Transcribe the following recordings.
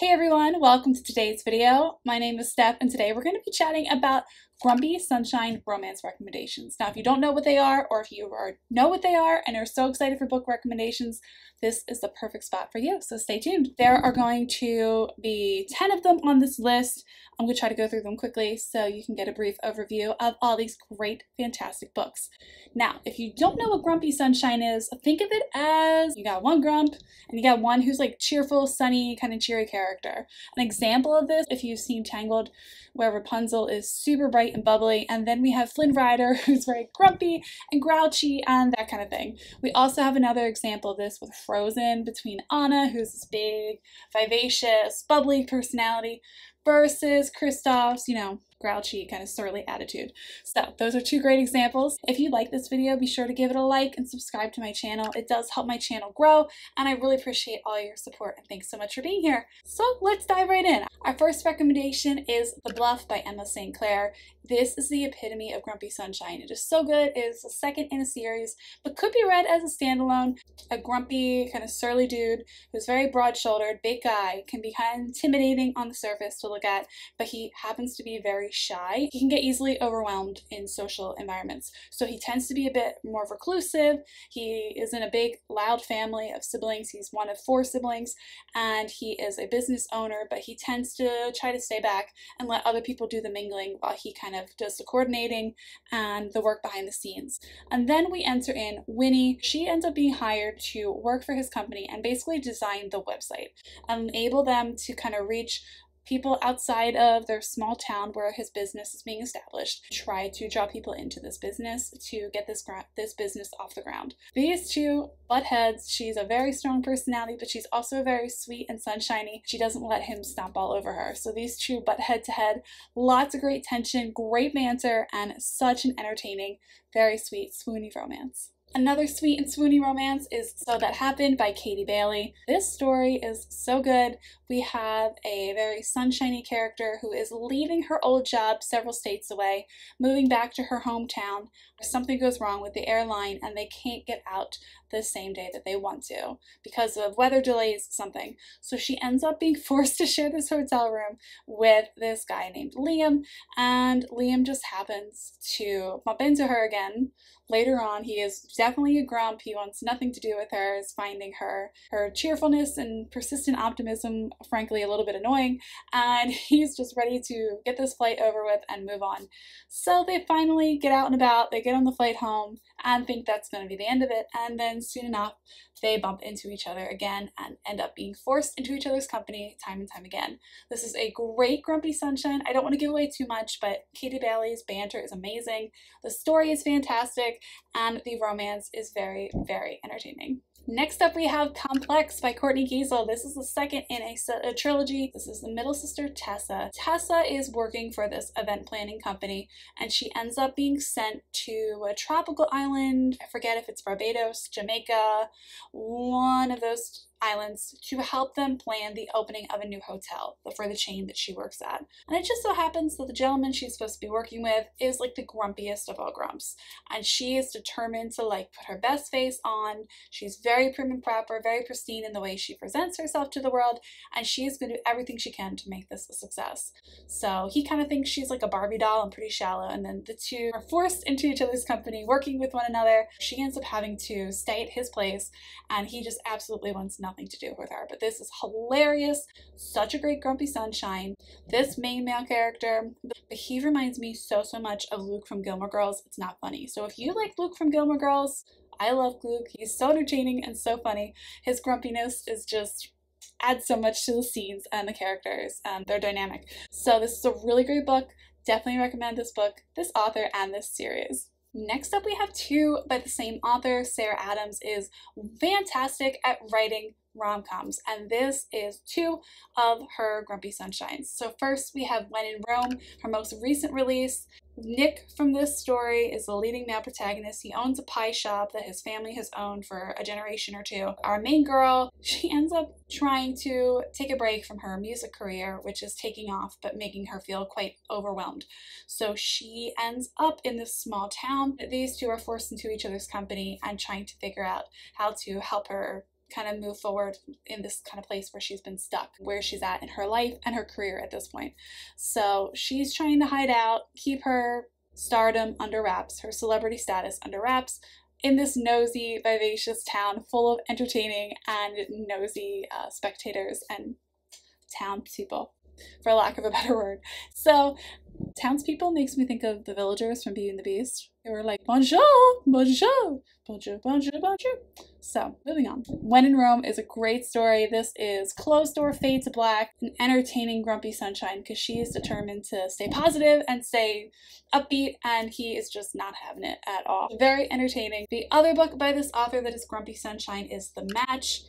Hey everyone, welcome to today's video. My name is Steph and today we're going to be chatting about Grumpy Sunshine romance recommendations. Now if you don't know what they are, or if you know what they are and are so excited for book recommendations, this is the perfect spot for you, so stay tuned. There are going to be 10 of them on this list. I'm going to try to go through them quickly so you can get a brief overview of all these great, fantastic books. Now, if you don't know what Grumpy Sunshine is, think of it as you got one grump and you got one who's like cheerful, sunny, kind of cheery character. An example of this, if you've seen Tangled, where Rapunzel is super bright and bubbly, and then we have Flynn Rider who's very grumpy and grouchy and that kind of thing. We also have another example of this with Frozen, between Anna, who's this big, vivacious, bubbly personality, versus Kristoff's, grouchy, kind of surly attitude. So those are two great examples. If you like this video, be sure to give it a like and subscribe to my channel. It does help my channel grow, and I really appreciate all your support, and thanks so much for being here. So let's dive right in. Our first recommendation is The Bluff by Emma St. Clair. This is the epitome of Grumpy Sunshine. It is so good. It is the second in a series, but could be read as a standalone. A grumpy, kind of surly dude who's very broad-shouldered, big guy, can be kind of intimidating on the surface to look at, but he happens to be very shy. He can get easily overwhelmed in social environments. So he tends to be a bit more reclusive. He is in a big, loud family of siblings. He's one of 4 siblings, and he is a business owner, but he tends to try to stay back and let other people do the mingling while he kind of does the coordinating and the work behind the scenes. And then we enter in Winnie. She ends up being hired to work for his company and basically design the website and enable them to kind of reach people outside of their small town where his business is being established, try to draw people into this business to get this business off the ground. These two butt heads. She's a very strong personality, but she's also very sweet and sunshiny. She doesn't let him stomp all over her. So these two butt head to head. Lots of great tension, great banter, and such an entertaining, very sweet, swoony romance. Another sweet and swoony romance is So That Happened by Katie Bailey. This story is so good. We have a very sunshiny character who is leaving her old job several states away, moving back to her hometown. Something goes wrong with the airline and they can't get out the same day that they want to because of weather delays, something. So she ends up being forced to share this hotel room with this guy named Liam, and Liam just happens to bump into her again. Later on, he is definitely a grump. He wants nothing to do with her, is finding her cheerfulness and persistent optimism, frankly, a little bit annoying, and he's just ready to get this flight over with and move on. So they finally get out and about, they get on the flight home and think that's going to be the end of it, and then soon enough, they bump into each other again and end up being forced into each other's company time and time again. This is a great Grumpy Sunshine. I don't want to give away too much, but Katie Bailey's banter is amazing. The story is fantastic, and the romance is very, very entertaining. Next up we have Complex by Courtney Giesel. This is the second in a trilogy. This is the middle sister Tessa. Tessa is working for this event planning company, and she ends up being sent to a tropical island. I forget if it's Barbados, Jamaica, one of those islands, to help them plan the opening of a new hotel for the chain that she works at. And it just so happens that the gentleman she's supposed to be working with is like the grumpiest of all grumps, and she is determined to put her best face on. She's very prim and proper, very pristine in the way she presents herself to the world, and she is going to do everything she can to make this a success. So he kind of thinks she's like a Barbie doll and pretty shallow, and then the two are forced into each other's company, working with one another. She ends up having to stay at his place, and he just absolutely wants nothing to do with her. But this is hilarious, such a great Grumpy Sunshine. This main male character, but he reminds me so much of Luke from Gilmore Girls. It's not funny. So if you like Luke from Gilmore Girls, I love Luke. He's so entertaining and so funny. His grumpiness is just adds so much to the scenes and the characters and their dynamic. So this is a really great book. Definitely recommend this book, this author, and this series. Next up we have 2 by the same author. Sarah Adams is fantastic at writing rom-coms, and this is 2 of her Grumpy Sunshines. So first we have When in Rome, her most recent release. Nick from this story is the leading male protagonist. He owns a pie shop that his family has owned for a generation or 2. Our main girl, she ends up trying to take a break from her music career, which is taking off but making her feel quite overwhelmed. So she ends up in this small town. These two are forced into each other's company and trying to figure out how to help her kind of move forward in this kind of place where she's been stuck, where she's at in her life and her career at this point. So she's trying to hide out, keep her stardom under wraps, her celebrity status under wraps, in this nosy, vivacious town full of entertaining and nosy spectators and townspeople, for lack of a better word. So townspeople makes me think of the villagers from Beauty and the Beast. They were like, bonjour, bonjour, bonjour, bonjour, bonjour. So, moving on. When in Rome is a great story. This is closed door fade to black, an entertaining grumpy sunshine, because she is determined to stay positive and stay upbeat, and he is just not having it at all. Very entertaining. The other book by this author that is grumpy sunshine is The Match.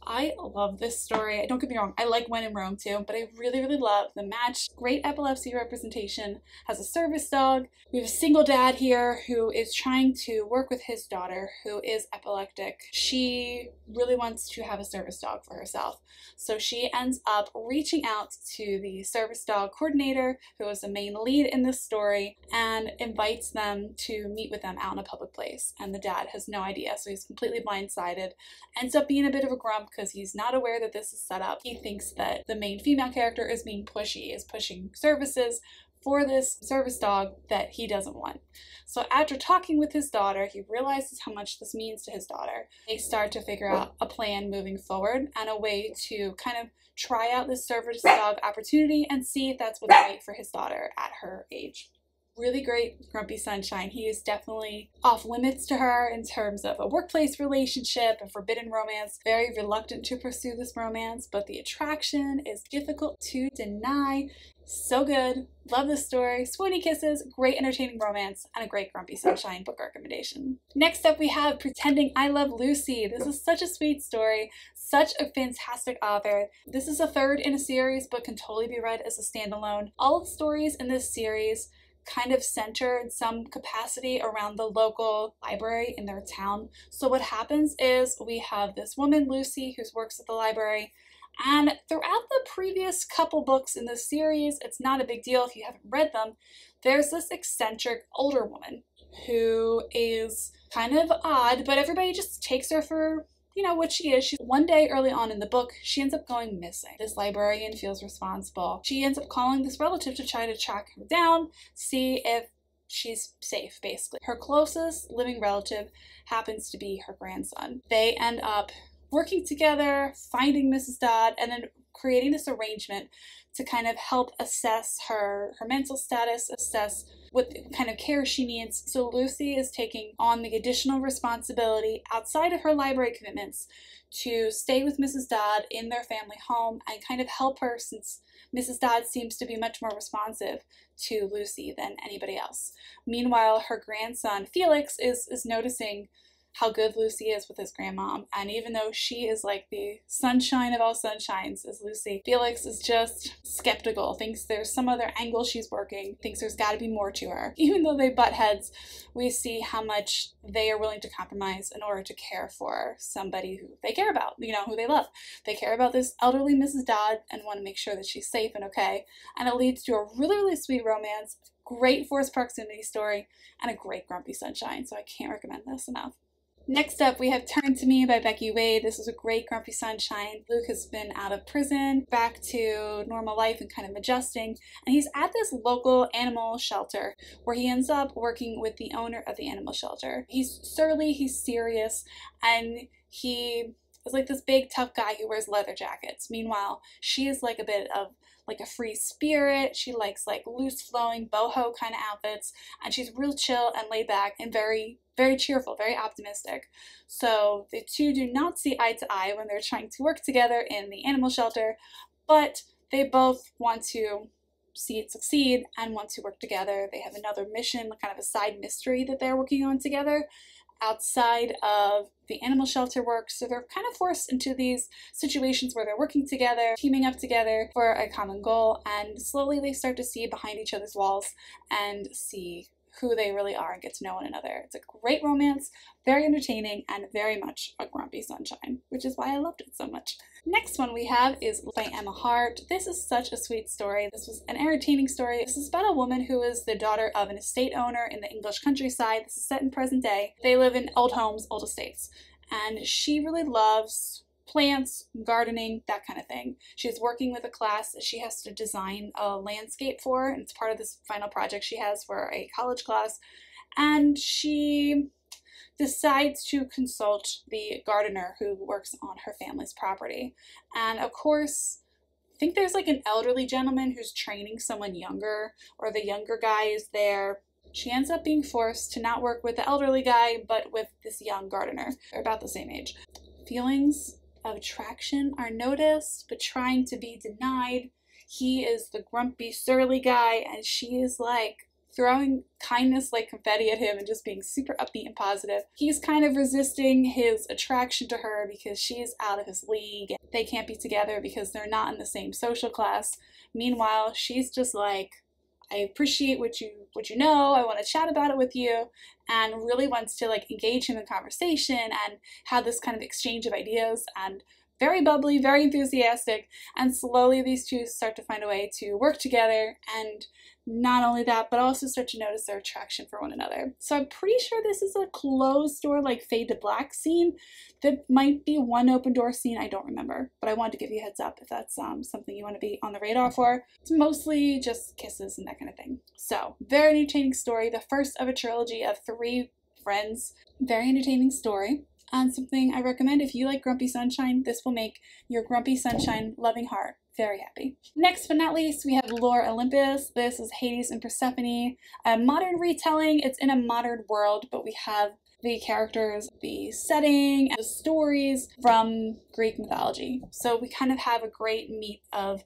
I love this story. Don't get me wrong, I like When in Rome too, but I really, really love The Match. Great epilepsy representation, has a service dog. We have a single dad here who is trying to work with his daughter who is epileptic. She really wants to have a service dog for herself. So she ends up reaching out to the service dog coordinator, who is the main lead in this story, and invites them to meet with them out in a public place. And the dad has no idea, so he's completely blindsided. Ends up being a bit of a grump because he's not aware that this is set up. He thinks that the main female character is being pushy, is pushing services for this service dog that he doesn't want. So after talking with his daughter, he realizes how much this means to his daughter. They start to figure out a plan moving forward and a way to kind of try out this service dog opportunity and see if that's what's right for his daughter at her age. Really great grumpy sunshine. He is definitely off limits to her in terms of a workplace relationship, a forbidden romance. Very reluctant to pursue this romance, but the attraction is difficult to deny. So good. Love this story. Swoony kisses, great entertaining romance, and a great grumpy sunshine book recommendation. Next up we have Pretending I Love Lucy. This is such a sweet story. Such a fantastic author. This is a third in a series, but can totally be read as a standalone. All of the stories in this series kind of center in some capacity around the local library in their town. So what happens is we have this woman, Lucy, who works at the library, and throughout the previous couple books in this series, it's not a big deal if you haven't read them, there's this eccentric older woman who is kind of odd, but everybody just takes her for what she is. One day early on in the book, she ends up going missing. This librarian feels responsible. She ends up calling this relative to try to track her down, see if she's safe, basically. Her closest living relative happens to be her grandson. They end up working together, finding Mrs. Dodd, and then creating this arrangement to kind of help assess her mental status, assess what kind of care she needs. So Lucy is taking on the additional responsibility outside of her library commitments to stay with Mrs. Dodd in their family home and kind of help her, since Mrs. Dodd seems to be much more responsive to Lucy than anybody else. Meanwhile, her grandson Felix is noticing how good Lucy is with his grandmom, and even though she is like the sunshine of all sunshines as Lucy, Felix is just skeptical, thinks there's some other angle she's working, thinks there's got to be more to her. Even though they butt heads, we see how much they are willing to compromise in order to care for somebody who they care about, who they love. They care about this elderly Mrs. Dodd and want to make sure that she's safe and okay, and it leads to a really, really sweet romance, great forced proximity story, and a great grumpy sunshine, so I can't recommend this enough. Next up, we have Turn to Me by Becky Wade. This is a great grumpy sunshine. Luke has been out of prison, back to normal life and kind of adjusting, and he's at this local animal shelter where he ends up working with the owner of the animal shelter. He's surly, he's serious, and he is like this big tough guy who wears leather jackets. Meanwhile, she is like a bit of like a free spirit. She likes like loose flowing boho kind of outfits, and she's real chill and laid back and very, very cheerful, very optimistic. So the two do not see eye to eye when they're trying to work together in the animal shelter, but they both want to see it succeed and want to work together. They have another mission, kind of a side mystery that they're working on together outside of the animal shelter work. So they're kind of forced into these situations where they're working together, teaming up together for a common goal, and slowly they start to see behind each other's walls and see who they really are and get to know one another. It's a great romance, very entertaining, and very much a grumpy sunshine, which is why I loved it so much. Next one we have is by Emma Hart. This is such a sweet story. This was an entertaining story. This is about a woman who is the daughter of an estate owner in the English countryside. This is set in present day. They live in old homes, old estates, and she really loves plants, gardening, that kind of thing. She's working with a class that she has to design a landscape for, and it's part of this final project she has for a college class. And she decides to consult the gardener who works on her family's property. And of course, I think there's like an elderly gentleman who's training someone younger, or the younger guy is there. She ends up being forced to not work with the elderly guy, but with this young gardener. They're about the same age. Feelings of attraction are noticed, but trying to be denied. He is the grumpy, surly guy, and she is like throwing kindness like confetti at him and just being super upbeat and positive. He's kind of resisting his attraction to her because she's out of his league. They can't be together because they're not in the same social class. Meanwhile, she's just like, I appreciate what you know, I want to chat about it with you, and really wants to like engage him in conversation and have this kind of exchange of ideas, and very bubbly, very enthusiastic, and slowly these two start to find a way to work together, and not only that, but also start to notice their attraction for one another. So I'm pretty sure this is a closed door, like fade to black scene. There might be one open door scene, I don't remember, but I wanted to give you a heads up if that's something you want to be on the radar for. It's mostly just kisses and that kind of thing. So, very entertaining story, the first of a trilogy of 3 friends. Very entertaining story. And something I recommend if you like Grumpy Sunshine, this will make your Grumpy Sunshine loving heart very happy. Next but not least, we have Lore Olympus. This is Hades and Persephone, a modern retelling. It's in a modern world, but we have the characters, the setting, and the stories from Greek mythology. So we kind of have a great meet of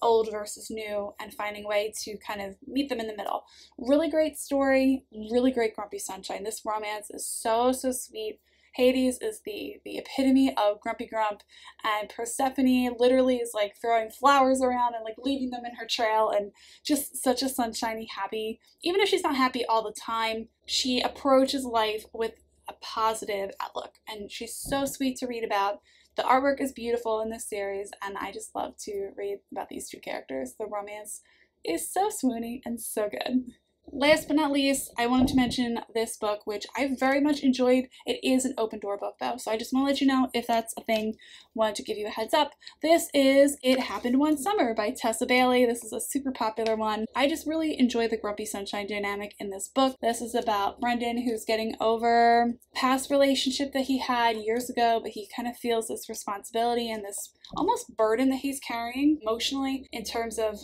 old versus new and finding a way to kind of meet them in the middle. Really great story, really great Grumpy Sunshine. This romance is so sweet. Hades is the epitome of grumpy grump, and Persephone literally is like throwing flowers around and like leaving them in her trail, and just such a sunshiny, happy. Even if she's not happy all the time, she approaches life with a positive outlook, and she's so sweet to read about. The artwork is beautiful in this series, and I just love to read about these 2 characters. The romance is so swoony and so good. Last but not least, I wanted to mention this book, which I very much enjoyed. It is an open door book though, so I just want to let you know if that's a thing. Wanted to give you a heads up. This is It Happened One Summer by Tessa Bailey. This is a super popular one. I just really enjoy the Grumpy Sunshine dynamic in this book. This is about Brendan, who's getting over a past relationship that he had years ago, but he kind of feels this responsibility and this almost burden that he's carrying emotionally in terms of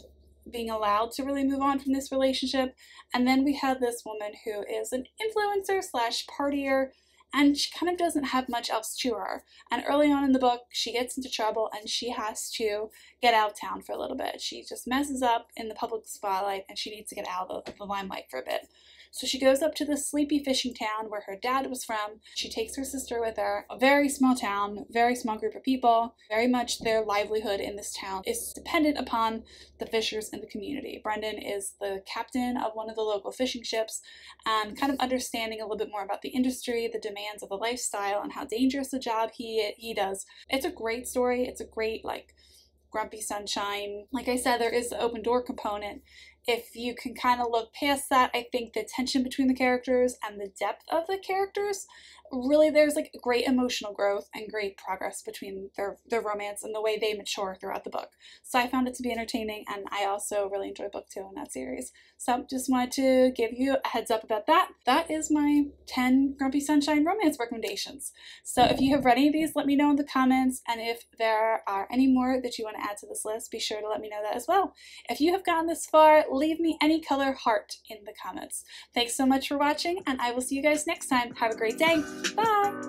being allowed to really move on from this relationship. And then we have this woman who is an influencer slash partier, and she kind of doesn't have much else to her. And early on in the book, she gets into trouble and she has to get out of town for a little bit. She just messes up in the public spotlight and she needs to get out of the limelight for a bit. So she goes up to this sleepy fishing town where her dad was from. She takes her sister with her. A very small town, very small group of people. Very much their livelihood in this town is dependent upon the fishers in the community. Brendan is the captain of one of the local fishing ships, and kind of understanding a little bit more about the industry, the demands of the lifestyle, and how dangerous a job he does. It's a great story. It's a great, like, Grumpy Sunshine. Like I said, there is the open door component. If you can kind of look past that, I think the tension between the characters and the depth of the characters, really there's like great emotional growth and great progress between their romance and the way they mature throughout the book. So I found it to be entertaining, and I also really enjoy book 2 in that series. So just wanted to give you a heads up about that. That is my 10 Grumpy Sunshine romance recommendations. So if you have read any of these, let me know in the comments, and if there are any more that you want to add to this list, be sure to let me know that as well. If you have gotten this far, leave me any color heart in the comments. Thanks so much for watching, and I will see you guys next time. Have a great day. Bye!